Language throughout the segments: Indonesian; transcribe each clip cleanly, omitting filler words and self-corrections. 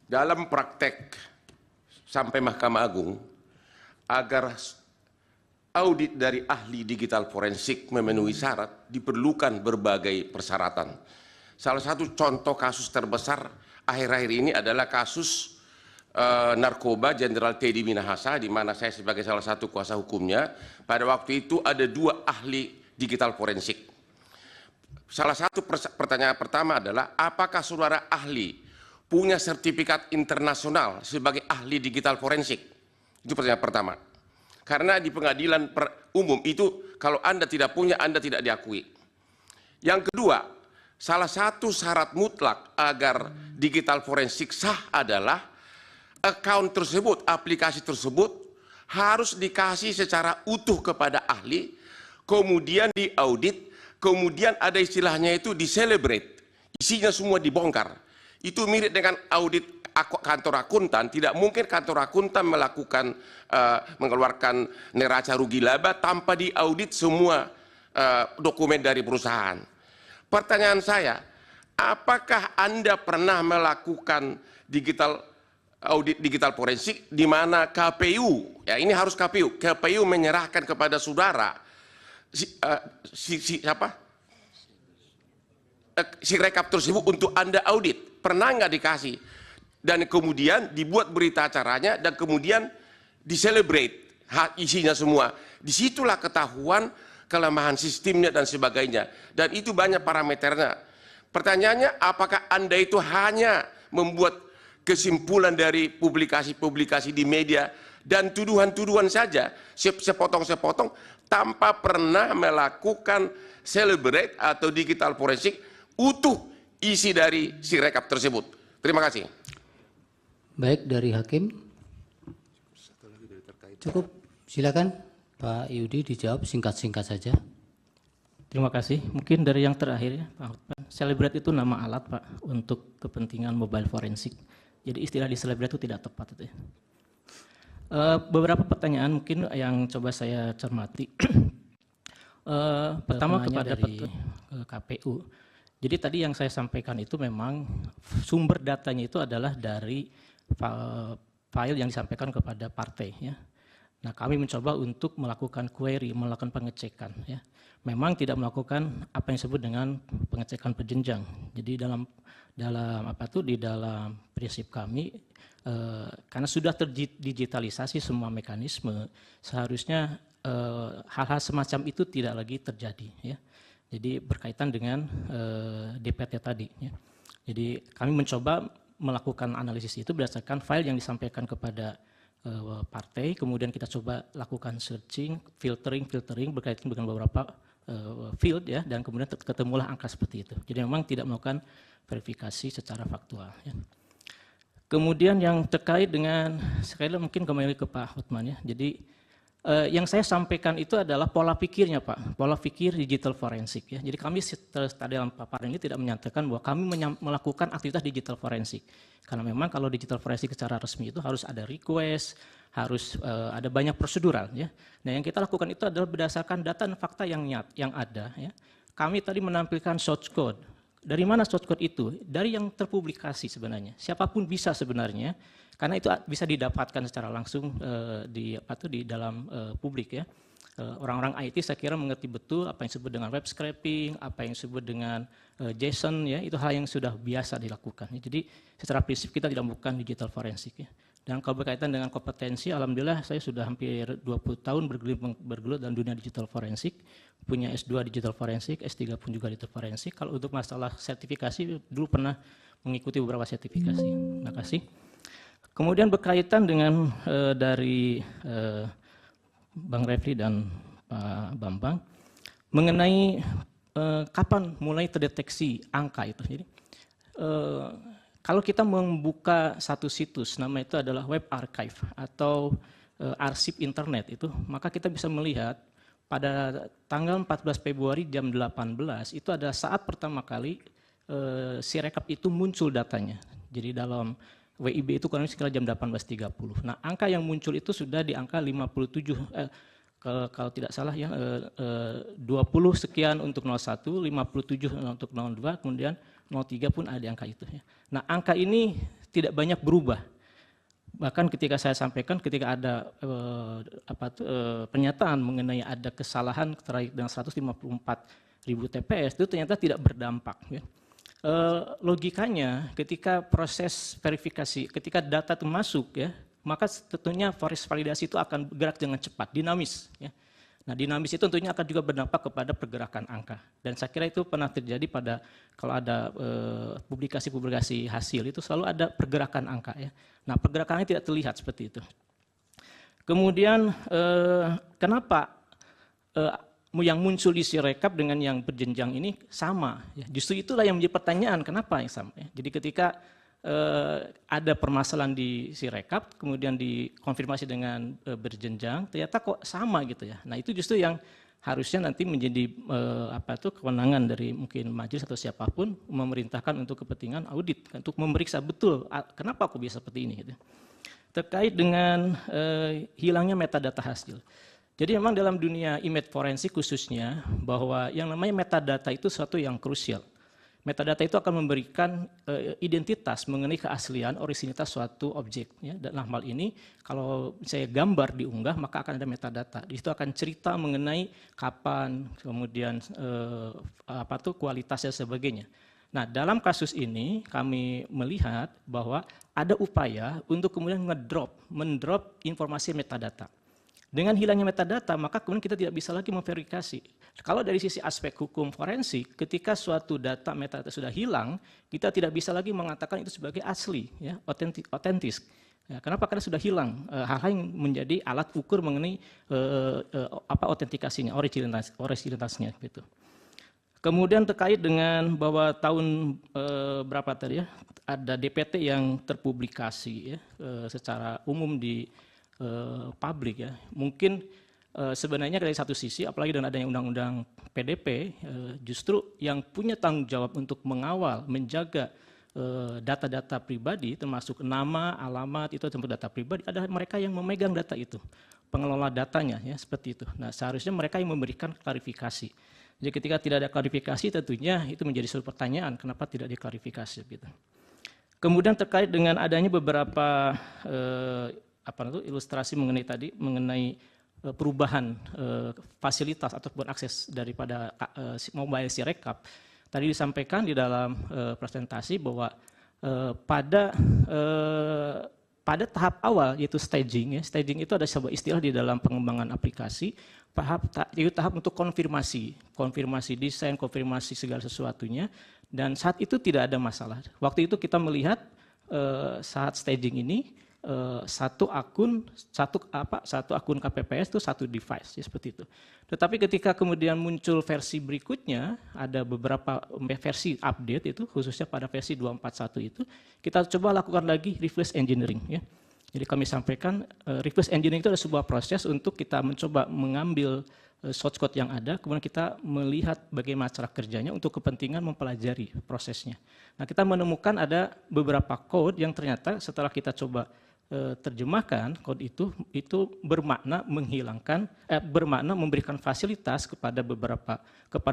dalam praktek sampai Mahkamah Agung, agar audit dari ahli digital forensik memenuhi syarat, diperlukan berbagai persyaratan. Salah satu contoh kasus terbesar akhir-akhir ini adalah kasus narkoba Jenderal Teddy Minahasa, di mana saya sebagai salah satu kuasa hukumnya. Pada waktu itu ada 2 ahli digital forensik. Salah satu pertanyaan pertama adalah, apakah saudara ahli punya sertifikat internasional sebagai ahli digital forensik? Itu pertanyaan pertama. Karena di pengadilan umum itu, kalau Anda tidak punya, Anda tidak diakui. Yang kedua, salah satu syarat mutlak agar digital forensik sah adalah account tersebut, aplikasi tersebut harus dikasih secara utuh kepada ahli, kemudian diaudit, kemudian ada istilahnya itu di-celebrate, isinya semua dibongkar. Itu mirip dengan audit kantor akuntan. Tidak mungkin kantor akuntan melakukan mengeluarkan neraca rugi laba tanpa diaudit semua dokumen dari perusahaan. Pertanyaan saya, apakah Anda pernah melakukan audit digital forensik di mana KPU, ya ini harus KPU menyerahkan kepada saudara si rekap tersebut untuk Anda audit? Pernah nggak dikasih? Dan kemudian dibuat berita acaranya dan kemudian di-celebrate isinya semua. Disitulah ketahuan kelemahan sistemnya dan sebagainya. Dan itu banyak parameternya. Pertanyaannya, apakah Anda itu hanya membuat kesimpulan dari publikasi-publikasi di media dan tuduhan-tuduhan saja, sepotong-sepotong, tanpa pernah melakukan celebrate atau digital forensik utuh isi dari si rekap tersebut? Terima kasih. Baik, dari Hakim. Cukup, silakan Pak Yudi dijawab singkat-singkat saja. Terima kasih. Mungkin dari yang terakhir ya, Pak Hotman. Celebrate itu nama alat, Pak, untuk kepentingan mobile forensik. Jadi istilah di celebrate itu tidak tepat itu ya. Beberapa pertanyaan mungkin yang coba saya cermati. Pertama kepada KPU. Jadi tadi yang saya sampaikan itu memang sumber datanya itu adalah dari file yang disampaikan kepada partai ya. Nah, kami mencoba untuk melakukan query, melakukan pengecekan ya. Memang tidak melakukan apa yang disebut dengan pengecekan berjenjang. Jadi dalam prinsip kami karena sudah terdigitalisasi semua mekanisme, seharusnya hal-hal semacam itu tidak lagi terjadi ya. Jadi berkaitan dengan DPT tadi ya. Jadi kami mencoba melakukan analisis itu berdasarkan file yang disampaikan kepada partai, kemudian kita coba lakukan searching, filtering berkaitan dengan beberapa field ya, dan kemudian ketemulah angka seperti itu. Jadi memang tidak melakukan verifikasi secara faktual ya. Kemudian yang terkait dengan, sekali lagi mungkin kembali ke Pak Hotman ya. Jadi yang saya sampaikan itu adalah pola pikirnya Pak, pola pikir digital forensik ya. Jadi kami dalam paparan ini tidak menyatakan bahwa kami melakukan aktivitas digital forensik. Karena memang kalau digital forensik secara resmi itu harus ada request, harus ada banyak prosedural ya. Nah yang kita lakukan itu adalah berdasarkan data dan fakta yang ada ya. Kami tadi menampilkan source code. Dari mana source code itu? Dari yang terpublikasi sebenarnya. Siapapun bisa sebenarnya. Karena itu bisa didapatkan secara langsung di dalam publik ya. Orang-orang IT saya kira mengerti betul apa yang disebut dengan web scraping, apa yang disebut dengan JSON ya, itu hal yang sudah biasa dilakukan. Jadi secara prinsip kita tidak melakukan digital forensik ya. Dan kalau berkaitan dengan kompetensi, alhamdulillah saya sudah hampir 20 tahun bergelut dalam dunia digital forensik, punya S2 digital forensik, S3 pun juga digital forensik. Kalau untuk masalah sertifikasi dulu pernah mengikuti beberapa sertifikasi. Terima kasih. Kemudian berkaitan dengan dari Bang Refli dan Pak Bambang mengenai kapan mulai terdeteksi angka itu. Jadi kalau kita membuka satu situs, nama itu adalah web archive atau arsip internet itu, maka kita bisa melihat pada tanggal 14 Februari jam 18 itu ada saat pertama kali si rekap itu muncul datanya. Jadi dalam WIB itu kurang lebih sekitar jam 18.30. Nah, angka yang muncul itu sudah di angka 57, kalau tidak salah ya, 20 sekian untuk 01, 57 untuk 02, kemudian 03 pun ada di angka itu. Ya. Nah, angka ini tidak banyak berubah. Bahkan ketika saya sampaikan, ketika ada pernyataan mengenai ada kesalahan terkait dengan 154.000 TPS, itu ternyata tidak berdampak. Ya. Logikanya ketika proses verifikasi, ketika data itu masuk, ya, maka tentunya proses validasi itu akan bergerak dengan cepat, dinamis. Ya. Nah, dinamis itu tentunya akan juga berdampak kepada pergerakan angka. Dan saya kira itu pernah terjadi pada kalau ada publikasi-publikasi hasil itu selalu ada pergerakan angka. Ya. Nah, pergerakannya tidak terlihat seperti itu. Kemudian kenapa yang muncul di Sirekap dengan yang berjenjang ini sama? Ya, justru itulah yang menjadi pertanyaan, kenapa yang sama? Ya. Jadi ketika ada permasalahan di Sirekap, kemudian dikonfirmasi dengan berjenjang, ternyata kok sama gitu ya. Nah itu justru yang harusnya nanti menjadi kewenangan dari mungkin majelis atau siapapun memerintahkan untuk kepentingan audit, untuk memeriksa betul kenapa kok bisa seperti ini. Gitu. Terkait dengan hilangnya metadata hasil. Jadi memang dalam dunia image forensik khususnya bahwa yang namanya metadata itu sesuatu yang krusial. Metadata itu akan memberikan identitas mengenai keaslian originalitas suatu objek. Ya. Dalam hal ini, kalau saya gambar diunggah, maka akan ada metadata. Di situ akan cerita mengenai kapan, kemudian kualitasnya sebagainya. Nah, dalam kasus ini kami melihat bahwa ada upaya untuk kemudian mendrop informasi metadata. Dengan hilangnya metadata, maka kemudian kita tidak bisa lagi memverifikasi. Kalau dari sisi aspek hukum forensik, ketika suatu data metadata sudah hilang, kita tidak bisa lagi mengatakan itu sebagai asli, ya, otentis. Ya, kenapa? Karena sudah hilang hal-hal yang menjadi alat ukur mengenai autentikasinya, originalitasnya. Gitu. Kemudian terkait dengan bahwa tahun berapa tadi ya, ada DPT yang terpublikasi ya, secara umum di publik ya, mungkin sebenarnya dari satu sisi, apalagi dengan adanya undang-undang PDP, justru yang punya tanggung jawab untuk mengawal, menjaga data-data pribadi, termasuk nama, alamat, itu tentu data pribadi, adalah mereka yang memegang data itu, pengelola datanya, ya seperti itu. Nah, seharusnya mereka yang memberikan klarifikasi. Jadi ketika tidak ada klarifikasi, tentunya itu menjadi suatu pertanyaan, kenapa tidak diklarifikasi, gitu. Kemudian terkait dengan adanya beberapa ilustrasi mengenai perubahan fasilitas ataupun akses daripada mobile Sirekap. Tadi disampaikan di dalam presentasi bahwa pada tahap awal yaitu staging, ya, staging itu ada sebuah istilah di dalam pengembangan aplikasi, yaitu tahap untuk konfirmasi desain, konfirmasi segala sesuatunya, dan saat itu tidak ada masalah. Waktu itu kita melihat saat staging ini satu akun KPPS itu satu device, ya, seperti itu. Tetapi ketika kemudian muncul versi berikutnya, ada beberapa versi update itu, khususnya pada versi 241 itu, kita coba lakukan lagi reverse engineering. Ya. Jadi kami sampaikan reverse engineering itu adalah sebuah proses untuk kita mencoba mengambil source code yang ada, kemudian kita melihat bagaimana cara kerjanya untuk kepentingan mempelajari prosesnya. Nah, kita menemukan ada beberapa code yang ternyata setelah kita coba terjemahkan, code itu bermakna bermakna memberikan fasilitas kepada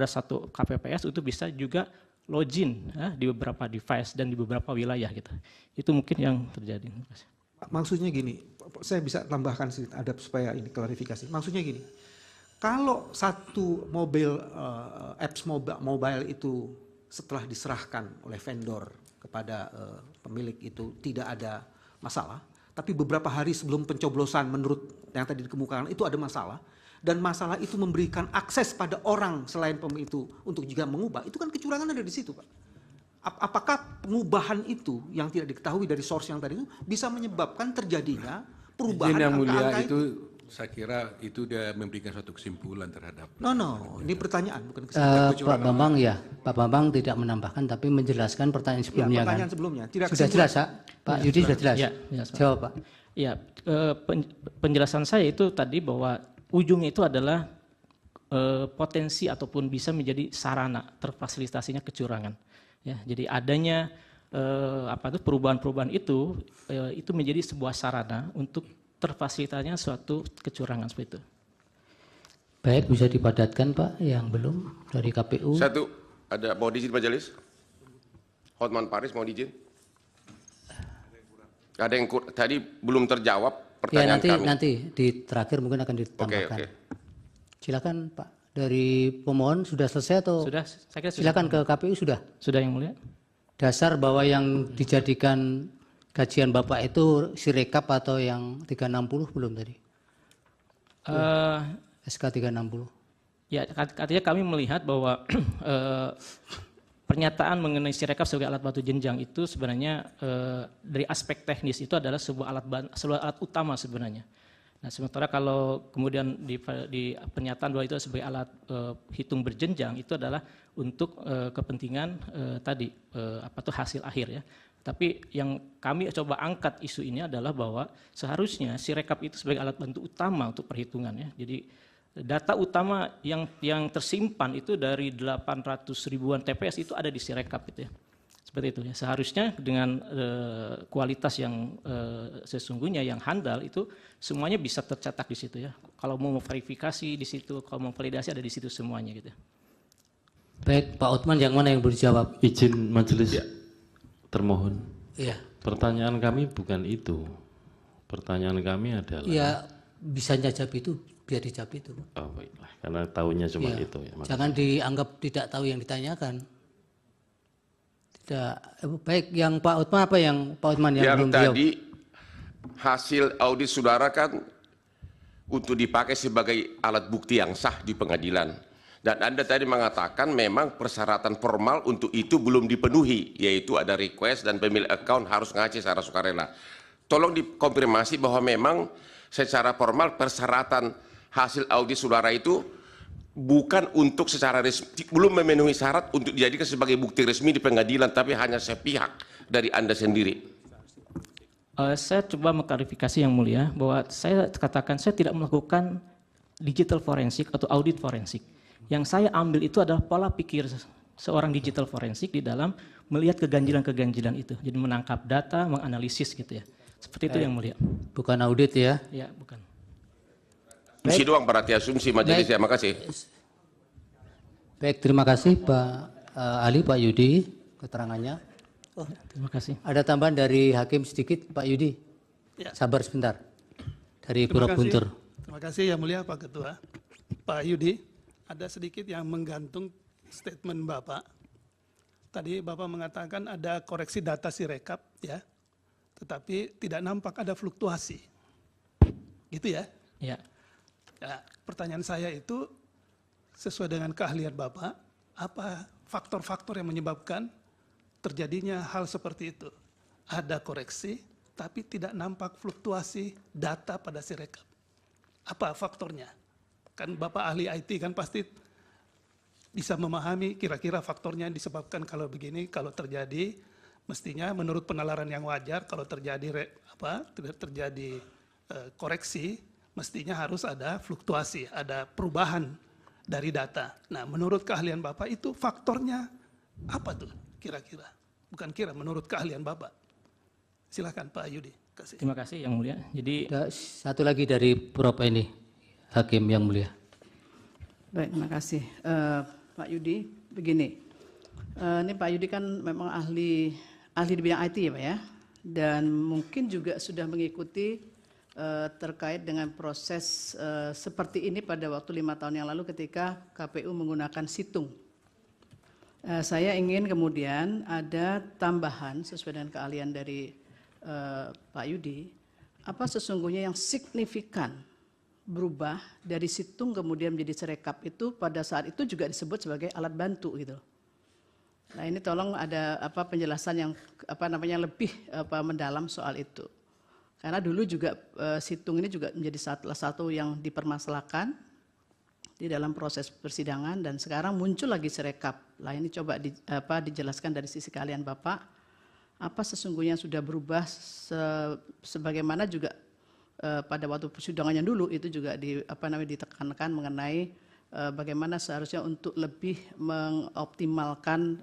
satu KPPS untuk bisa juga login ya, di beberapa device dan di beberapa wilayah gitu. Itu mungkin yang terjadi. Maksudnya gini, saya bisa tambahkan sedikit ada supaya ini klarifikasi. Maksudnya gini, kalau satu apps mobile itu setelah diserahkan oleh vendor kepada pemilik itu tidak ada masalah, tapi beberapa hari sebelum pencoblosan menurut yang tadi dikemukakan itu ada masalah, dan masalah itu memberikan akses pada orang selain pemilik itu untuk juga mengubah, itu kan kecurangan ada di situ, Pak. Apakah pengubahan itu yang tidak diketahui dari source yang tadi itu bisa menyebabkan terjadinya perubahan yang mulia angka-angka itu? Saya kira itu dia memberikan suatu kesimpulan terhadap. ini pertanyaan bukan kesimpulan. Pak Bambang ya, Pak Bambang tidak menambahkan tapi menjelaskan pertanyaan sebelumnya. Pertanyaan sebelumnya. Tidak sudah jelas, Pak Yudi sudah jelas. Ya, jawab, Pak. Ya, penjelasan saya itu tadi bahwa ujungnya itu adalah potensi ataupun bisa menjadi sarana terfasilitasinya kecurangan. Ya, jadi adanya perubahan-perubahan itu menjadi sebuah sarana untuk terfasilitasinya suatu kecurangan seperti itu. Baik, bisa dipadatkan Pak yang belum dari KPU. Satu, ada mau diizin majelis? Hotman Paris mau diizin? Ada yang tadi belum terjawab Ya pertanyaan kami. nanti di terakhir mungkin akan ditambahkan. Oke. Silakan Pak. Dari pemohon sudah selesai atau? Sudah, saya kira sudah. Silakan ke KPU sudah. Sudah yang mulia. Dasar bahwa yang dijadikan kajian Bapak itu Sirekap atau yang 360 belum tadi? SK 360. Ya, artinya kami melihat bahwa pernyataan mengenai Sirekap sebagai alat bantu jenjang itu sebenarnya dari aspek teknis itu adalah sebuah alat utama sebenarnya. Nah, sementara kalau kemudian di pernyataan bahwa itu sebagai alat hitung berjenjang itu adalah untuk kepentingan tadi hasil akhir ya. Tapi yang kami coba angkat isu ini adalah bahwa seharusnya Sirekap itu sebagai alat bantu utama untuk perhitungan ya. Jadi data utama yang tersimpan itu dari 800 ribuan TPS itu ada di Sirekap gitu ya. Seperti itu ya. Seharusnya dengan kualitas yang sesungguhnya yang handal itu semuanya bisa tercetak di situ ya. Kalau mau verifikasi di situ, kalau mau validasi ada di situ semuanya gitu. Baik, Pak Otman yang mana yang boleh jawab? Izin majelis termohon. Iya. Pertanyaan kami bukan itu. Pertanyaan kami adalah. Ya bisa jawab itu, biar dijawab itu. Oh baiklah, karena tahunya cuma Ya. itu ya. Jangan dianggap tidak tahu yang ditanyakan. Tidak. Baik, yang Pak Otman apa yang Pak Otman yang Yang belum dijawab? tadi hasil audit saudara kan untuk dipakai sebagai alat bukti yang sah di pengadilan. Dan Anda tadi mengatakan memang persyaratan formal untuk itu belum dipenuhi, yaitu ada request dan pemilik account harus ngasih secara sukarela. Tolong dikonfirmasi bahwa memang secara formal persyaratan hasil audit saudara itu bukan untuk secara resmi, belum memenuhi syarat untuk dijadikan sebagai bukti resmi di pengadilan, tapi hanya sepihak dari Anda sendiri. Saya coba mengklarifikasi yang mulia bahwa saya katakan saya tidak melakukan digital forensik atau audit forensik. Yang saya ambil itu adalah pola pikir seorang digital forensik di dalam melihat keganjilan-keganjilan itu. Jadi menangkap data, menganalisis gitu ya. Seperti itu yang mulia. Bukan audit ya. Ya, bukan. Asumsi doang berarti asumsi majelis ya, makasih. Baik, terima kasih Pak Ali, Pak Yudi keterangannya. Terima kasih. Ada tambahan dari Hakim sedikit, Pak Yudi? Ya. Sabar sebentar. Dari Terima Pura kasih. Guntur. Terima kasih yang mulia Pak Ketua. Pak Yudi, ada sedikit yang menggantung statement Bapak. Tadi Bapak mengatakan ada koreksi data Sirekap ya, tetapi tidak nampak ada fluktuasi. Gitu ya? Ya. Ya, pertanyaan saya itu sesuai dengan keahlian Bapak, apa faktor-faktor yang menyebabkan terjadinya hal seperti itu? Ada koreksi, tapi tidak nampak fluktuasi data pada Sirekap. Apa faktornya? Kan Bapak ahli IT kan pasti bisa memahami kira-kira faktornya yang disebabkan kalau begini, kalau terjadi mestinya menurut penalaran yang wajar kalau terjadi terjadi koreksi mestinya harus ada fluktuasi, ada perubahan dari data. Nah, menurut keahlian Bapak itu faktornya apa tuh kira-kira? Bukan kira, menurut keahlian Bapak. Silakan Pak Yudi. Kasih. Terima kasih yang mulia. Jadi Ada satu lagi dari Prof ini. Hakim yang mulia. Baik, terima kasih. Pak Yudi, begini, ini Pak Yudi kan memang ahli di bidang IT ya Pak ya, dan mungkin juga sudah mengikuti terkait dengan proses seperti ini pada waktu 5 tahun yang lalu ketika KPU menggunakan situng. Saya ingin kemudian ada tambahan sesuai dengan keahlian dari Pak Yudi, apa sesungguhnya yang signifikan berubah dari situng kemudian menjadi Sirekap itu pada saat itu juga disebut sebagai alat bantu gitu. Nah, ini tolong ada penjelasan yang lebih mendalam soal itu. Karena dulu juga situng ini juga menjadi salah satu yang dipermasalahkan di dalam proses persidangan dan sekarang muncul lagi Sirekap. Lah ini coba dijelaskan dari sisi keahlian Bapak apa sesungguhnya sudah berubah sebagaimana juga pada waktu persidangannya dulu itu juga ditekankan mengenai bagaimana seharusnya untuk lebih mengoptimalkan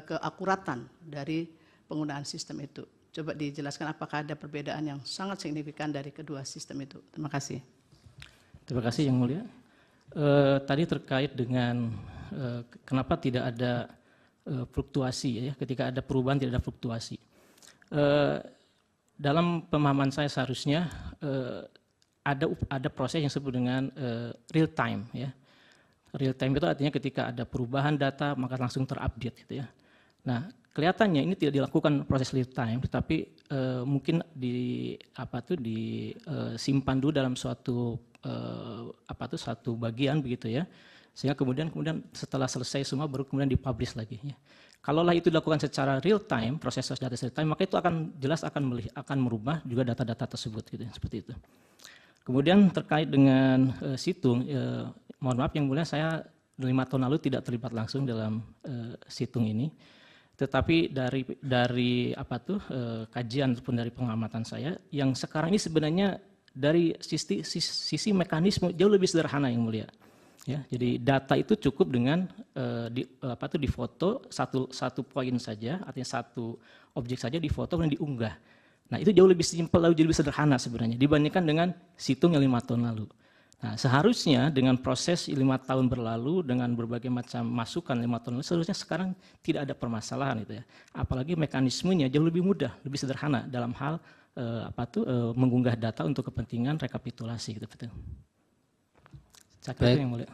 keakuratan dari penggunaan sistem itu. Coba dijelaskan apakah ada perbedaan yang sangat signifikan dari kedua sistem itu. Terima kasih. terima kasih yang mulia. Tadi terkait dengan kenapa tidak ada fluktuasi ya, ketika ada perubahan tidak ada fluktuasi. dalam pemahaman saya seharusnya ada proses yang disebut dengan real time ya. Real time itu artinya ketika ada perubahan data maka langsung terupdate gitu ya. Nah, kelihatannya ini tidak dilakukan proses real time, tetapi mungkin disimpan dulu dalam suatu satu bagian begitu ya, sehingga kemudian setelah selesai semua baru kemudian dipublish lagi. Ya. Kalaulah itu dilakukan secara real time, proses data real time, maka itu akan jelas akan merubah juga data-data tersebut gitu, seperti itu. Kemudian terkait dengan situng, mohon maaf yang mulia, saya 5 tahun lalu tidak terlibat langsung dalam situng ini. Tetapi dari kajian ataupun dari pengamatan saya, yang sekarang ini sebenarnya dari sisi mekanisme jauh lebih sederhana yang mulia. Ya, jadi data itu cukup dengan difoto satu poin saja, artinya satu objek saja difoto dan diunggah. Nah itu jauh lebih simpel, jauh lebih sederhana sebenarnya dibandingkan dengan situng yang 5 tahun lalu. Nah, seharusnya dengan proses 5 tahun berlalu dengan berbagai macam masukan 5 tahun lalu, seharusnya sekarang tidak ada permasalahan itu ya. Apalagi mekanismenya jauh lebih mudah, lebih sederhana dalam hal mengunggah data untuk kepentingan rekapitulasi gitu. Saya kira itu yang mulia.